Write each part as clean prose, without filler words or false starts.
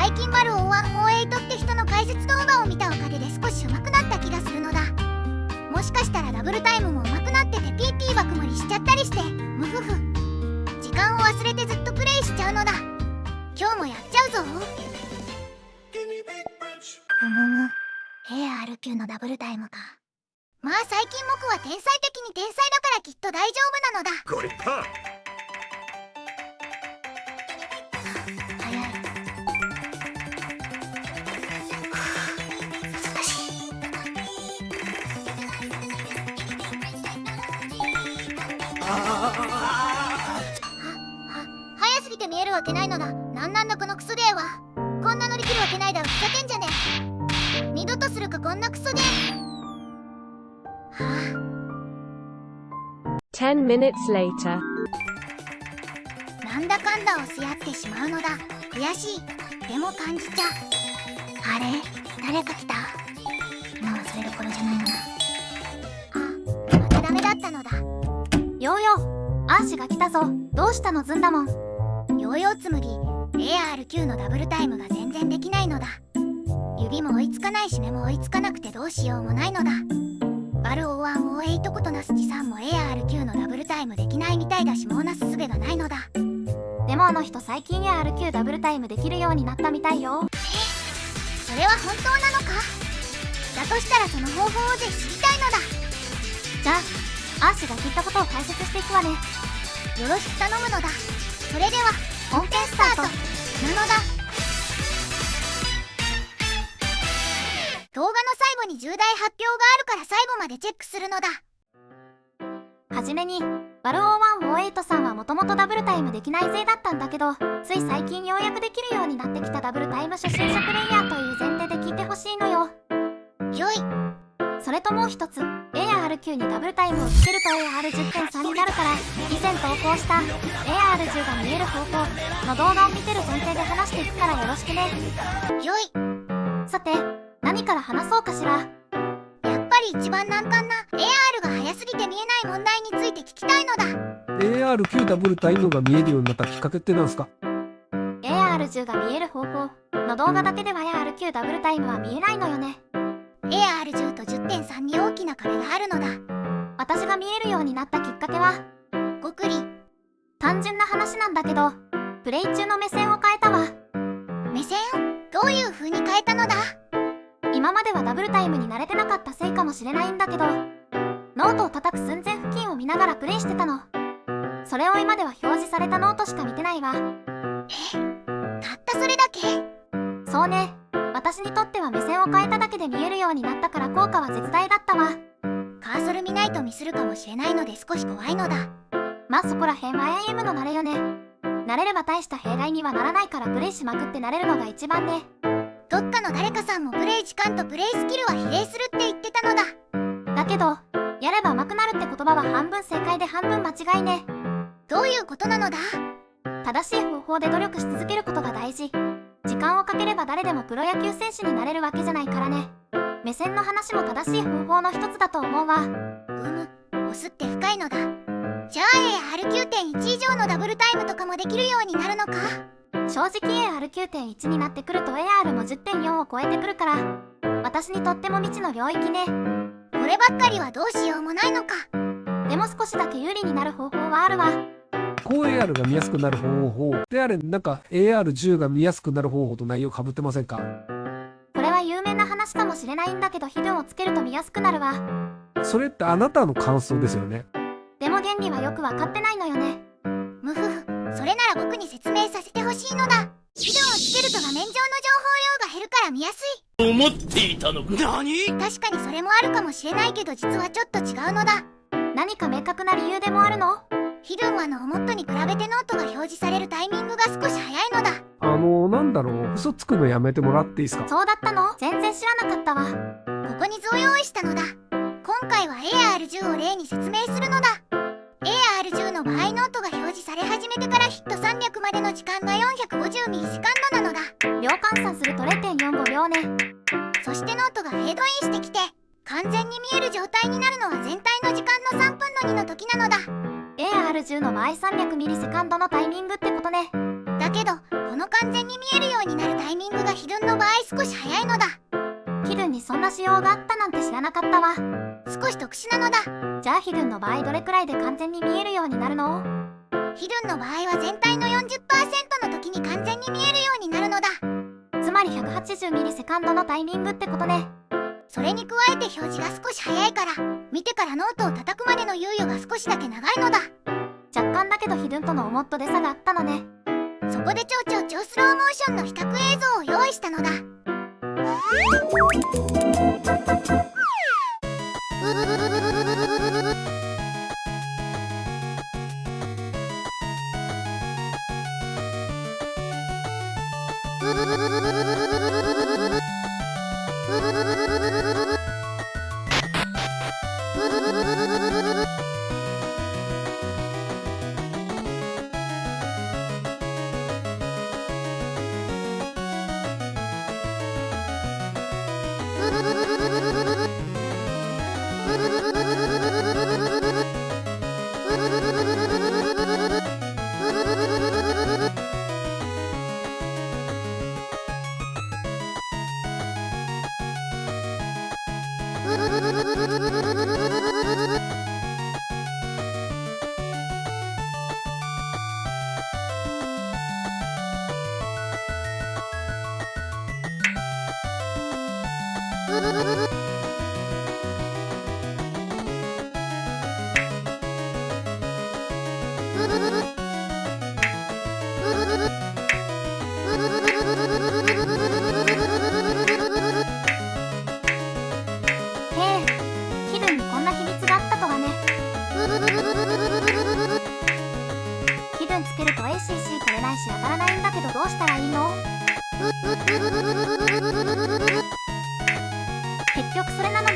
最近バル0108って人の解説動画を見たおかげで少し上手くなった気がするのだ。もしかしたらダブルタイムも上手くなってて PP バク盛りしちゃったりして、ムフフ。時間を忘れてずっとプレイしちゃうのだ。今日もやっちゃうぞ。AR9 のダブルタイムか。まあ最近僕は天才的に天才だからきっと大丈夫なのだ。ご立派。早い。難しい。早すぎて見えるわけないのだ。なんなんだこのクソゲーは。こんな乗り切るわけないだろ。ふざけんじゃねえ。二度とするかこんなクソゲー。10 minutes later. なんだかんだ押し合ってしまうのだ。悔しい。でも感じちゃう。あれ、誰か来た。今はそれどころじゃないのだ。あ、またダメだったのだ。ヨーヨー、アーシが来たぞ。どうしたのズンダモン。ヨーヨー紬、AR9 のダブルタイムが全然できないのだ。指も追いつかないし目も追いつかなくてどうしようもないのだ。バル0108ことなすちさんも AR9 のダブルタイムできないみたいだし、もうなすすべがないのだ。でもあの人最近 AR9 ダブルタイムできるようになったみたいよ。それは本当なのか。だとしたらその方法をぜひ知りたいのだ。じゃあアーシが聞いたことを解説していくわね。よろしく頼むのだ。それでは本編スタートなのだ。動画の最後に重大発表があるから最後までチェックするのだ。はじめにバル0108さんはもともとダブルタイムできない勢だったんだけど、つい最近ようやくできるようになってきたダブルタイム初心者プレイヤーという前提で聞いてほしいのよ。よい。それともう一つ、 AR9 にダブルタイムをつけると AR10.3 になるから、以前投稿した AR10 が見える方法の動画を見てる前提で話していくからよろしくね。よい。さて何から話そうかしら。やっぱり一番難関な AR が速すぎて見えない問題について聞きたいのだ。 AR9 ダブルタイムが見えるようになったきっかけってなんすか？ AR10 が見える方法の動画だけでは AR9 ダブルタイムは見えないのよね。 AR10 と 10.3 に大きな壁があるのだ。私が見えるようになったきっかけはごくり単純な話なんだけど、プレイ中の目線を変えたわ。目線？どういう風に変えたのだ？今まではダブルタイムに慣れてなかったせいかもしれないんだけど、ノートを叩く寸前付近を見ながらプレイしてたの。それを今では表示されたノートしか見てないわ。たったそれだけ？そうね。私にとっては目線を変えただけで見えるようになったから効果は絶大だったわ。カーソル見ないとミスるかもしれないので少し怖いのだ。まあそこら辺は AM の慣れよね。慣れれば大した弊害にはならないからプレイしまくって慣れるのが一番ね。どっかの誰かさんもプレイ時間とプレイスキルは比例するって言ってたのだ。だけどやれば上手くなるって言葉は半分正解で半分間違いね。どういうことなのだ？正しい方法で努力し続けることが大事。時間をかければ誰でもプロ野球選手になれるわけじゃないからね。目線の話も正しい方法の一つだと思うわ。押すって深いのだ。じゃあ AR9.1 以上のダブルタイムとかもできるようになるのか？正直 AR9.1 になってくると AR も 10.4 を超えてくるから、私にとっても未知の領域ね。こればっかりはどうしようもないのか。でも少しだけ有利になる方法はあるわ。高 AR が見やすくなる方法であれ、なんか AR10 が見やすくなる方法と内容かぶってませんか？これは有名な話かもしれないんだけど、ヒドゥンをつけると見やすくなるわ。それってあなたの感想ですよね。でも原理はよくわかってないのよね。むふふ、それなら僕に説明させてほしいのだ。ヒドゥンをつけると画面上の情報量が減るから見やすい。思っていたのか。何？確かにそれもあるかもしれないけど実はちょっと違うのだ。何か明確な理由でもあるの？ヒドゥンはノートに比べてノートが表示されるタイミングが少し早いのだ。なんだろう、嘘つくのやめてもらっていいですか？そうだったの？全然知らなかったわ。ここに図を用意したのだ。今回は AR10 を例に説明するのだ。AR10 の場合ノートが表示され始めてからヒット300までの時間が450ミリセカンドなのだ。秒換算すると 0.45 秒ね。そしてノートがフェードインしてきて完全に見える状態になるのは全体の時間の3分の2の時なのだ。AR10 の場合300ミリセカンドのタイミングってことね。だけどこの完全に見えるようになるタイミングがヒドゥンの場合少し早いのだ。ヒドゥンにそんな仕様があったなんて知らなかったわ。少し特殊なのだ。じゃあヒドゥンの場合どれくらいで完全に見えるようになるの？ヒドゥンの場合は全体の 40% の時に完全に見えるようになるのだ。つまり180ミリセカンドのタイミングってことね。それに加えて表示が少し早いから、見てからノートを叩くまでの猶予が少しだけ長いのだ。若干だけどヒドゥンとの思っと出差があったのね。そこで超スローモーションの比較映像を用意したのだ。ヒドゥンにこんな秘密があったとはね。ヒドゥンつけると ACC 取れないし当たらないんだけどどうしたらいいの？結局それなのね。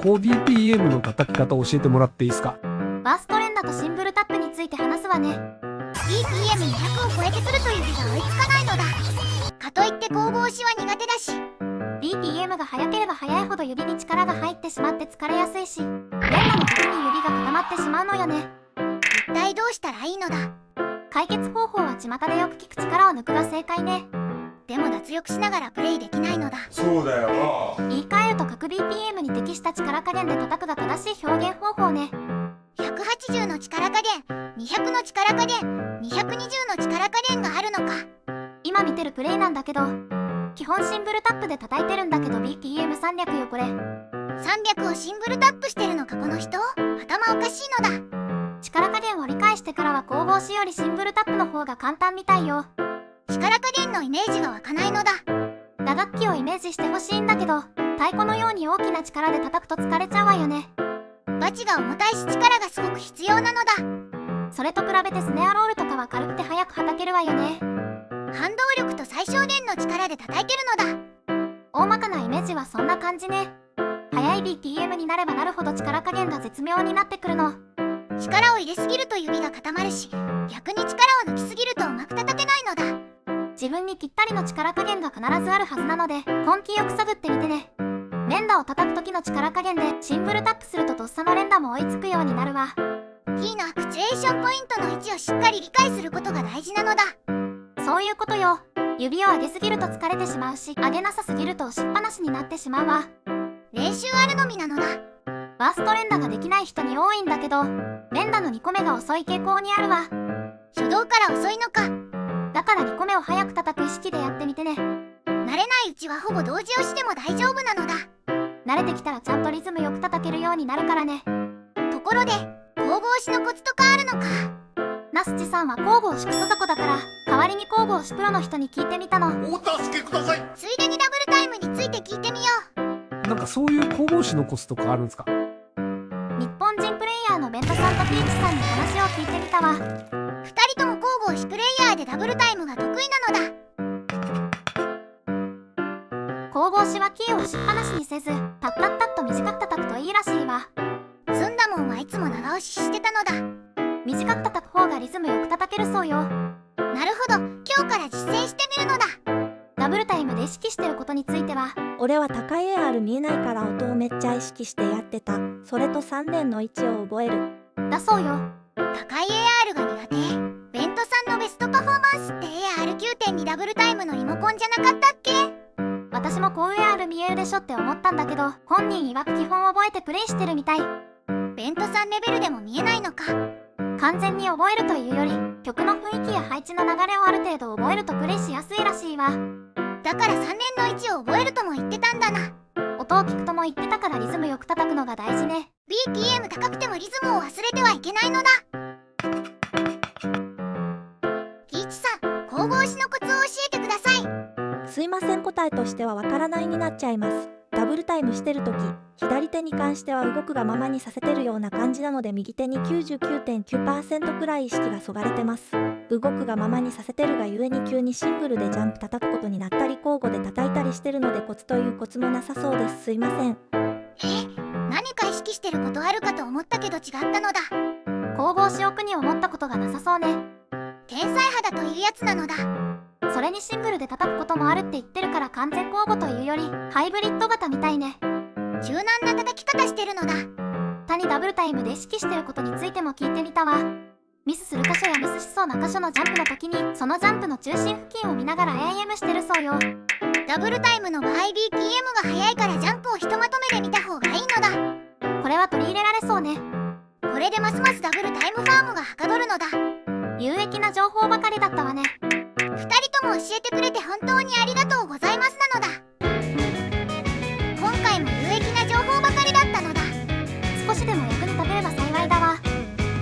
高 BPM の叩き方教えてもらっていいですか？バースト連打とシングルタップについて話すわね。BPM200 を超えてくると指が追いつかないのだ。かといって神々しは苦手だし、 BPM が速ければ速いほど指に力が入ってしまって疲れやすいし、連打の時に指が固まってしまうのよね。一体どうしたらいいのだ。解決方法は巷でよく聞く力を抜くが正解ね。でも脱力しながらプレイできないのだ。そうだよな。言い換えると各 BPM に適した力加減で叩くが正しい表現方法ね。180の力加減、200の力加減、220の力加減があるのか。今見てるプレイなんだけど、基本シングルタップで叩いてるんだけど BPM300 よこれ。300をシングルタップしてるのかこの人。頭おかしいのだ。力加減を理解してからは神々しよりシングルタップの方が簡単みたいよ。力加減のイメージが湧かないのだ。打楽器をイメージしてほしいんだけど、太鼓のように大きな力で叩くと疲れちゃうわよね。バチが重たいし力がすごく必要なのだ。それと比べてスネアロールとかは軽くて速く叩けるわよね。反動力と最小限の力で叩いてるのだ。大まかなイメージはそんな感じね。速い BPM になればなるほど力加減が絶妙になってくるの。力を入れすぎると指が固まるし、逆に力を抜きすぎるとうまく叩けないのだ。自分にぴったりの力加減が必ずあるはずなので根気よく探ってみてね。連打を叩く時の力加減でシングルタップするととっさの連打も追いつくようになるわ。キーのアクチュエーションポイントの位置をしっかり理解することが大事なのだ。そういうことよ。指を上げすぎると疲れてしまうし、上げなさすぎると押しっぱなしになってしまうわ。練習あるのみなのだ。バースト連打ができない人に多いんだけど、連打の2個目が遅い傾向にあるわ。初動から遅いのか。だから2個目を早く叩く意識でやってみてね。慣れないうちはほぼ同時押しでも大丈夫なのだ。慣れてきたらちゃんとリズムよく叩けるようになるからね。ところで交互押しのコツとかあるのか。ナスチさんは交互押しクソ雑魚だから、代わりに交互押しプロの人に聞いてみたの。お助けください。ついでにダブルタイムについて聞いてみよう。なんかそういう攻防士のコツとかあるんですか？日本人プレイヤーのベントさんとピーチさんに話を聞いてみたわ。2人とも交互押しプレイヤーでダブルタイムが得意なのだ。交互押しはキーを押しっぱなしにせず、タッタッタッと短く叩くといいらしいわ。ずんだもんはいつも長押ししてたのだ。短く叩く方がリズムよく叩けるそうよ。なるほど、今日から実践してみるのだ。ダブルタイムで意識してることについては、俺は高い AR 見えないから音をめっちゃ意識してやってた。それと3連の位置を覚える。だそうよ。高い AR が苦手。ベントさんのベストパフォーマンスって AR9.2 ダブルタイムのリモコンじゃなかったっけ？私もこう AR 見えるでしょって思ったんだけど、本人曰く基本覚えてプレイしてるみたい。ベントさんレベルでも見えないのか。完全に覚えるというより、曲の雰囲気や配置の流れをある程度覚えるとプレイしやすいらしいわ。だから3年の1を覚えるとも言ってたんだな。音を聞くとも言ってたからリズムよく叩くのが大事ね。 BPM 高くてもリズムを忘れてはいけないのだ。ピーチさん、神々しのコツを教えてください。すいません、答えとしてはわからないになっちゃいます。ダブルタイムしてるとき、左手に関しては動くがままにさせてるような感じなので、右手に 99.9% くらい意識がそがれてます。動くがままにさせてるがゆえに急にシングルでジャンプ叩くことになったり、交互で叩いたりしてるので、コツというコツもなさそうです。すいません。何か意識してることあるかと思ったけど違ったのだ。神々し奥に思ったことがなさそうね。天才肌というやつなのだ。それにシングルで叩くこともあるって言ってるから、完全交互というよりハイブリッド型みたいね。柔軟な叩き方してるのだ。他にダブルタイムで意識してることについても聞いてみたわ。ミスする箇所やミスしそうな箇所のジャンプの時に、そのジャンプの中心付近を見ながら AM してるそうよ。ダブルタイムの場合 BPM が速いからジャンプをひとまとめで見た方がいいのだ。これは取り入れられそうね。これでますますダブルタイムファームがはかどるのだ。有益な情報ばかりだったわね。2人とも教えてくれて本当にありがとうございますなのだ。今回も有益な情報ばかりだったのだ。少しでも役に立てれば幸いだわ。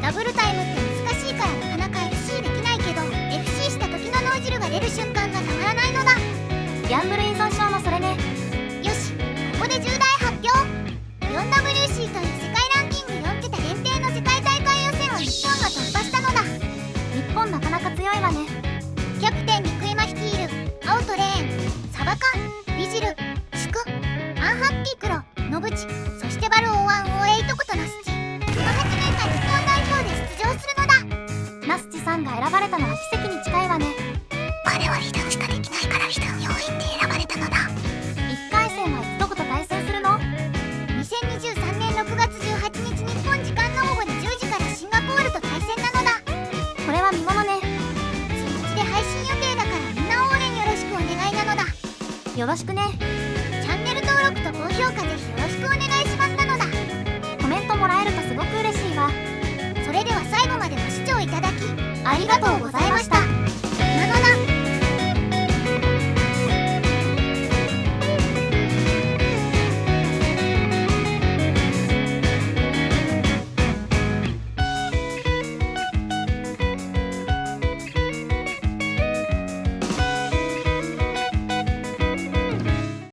ダブルタイムって難しいからなかなか FC できないけど、 FC した時の脳汁が出る瞬間がたまらないのだ。ギャンブル依存症のそれね。よし、ここで重大発表。 4WC という世界ランキング4桁限定の世界大会予選を日本が突破したのだ。日本なかなか強いわね。キャプテンニクイマ率いる青とレーン、サバカ、ビジル、シュク、アンハッピークロ、ノブチ、そしてバル0108ことナスチ。この8年間日本代表で出場するのだ。ナスチさんが選ばれたのは奇跡に近いわね。我はリターンしかできないからリターン要員で選ばれたのだ。1回戦はいつどこと対戦するの2023年6月18日日本時間の午後に10時からシンガポールと対戦なのだ。これは見ものね。で配信予定だからみんな応援よろしくお願いなのだ。よろしくね。チャンネル登録と高評価ぜひよろしくお願いしますなのだ。コメントもらえるとすごく嬉しいわ。それでは最後までご視聴いただきありがとうございました。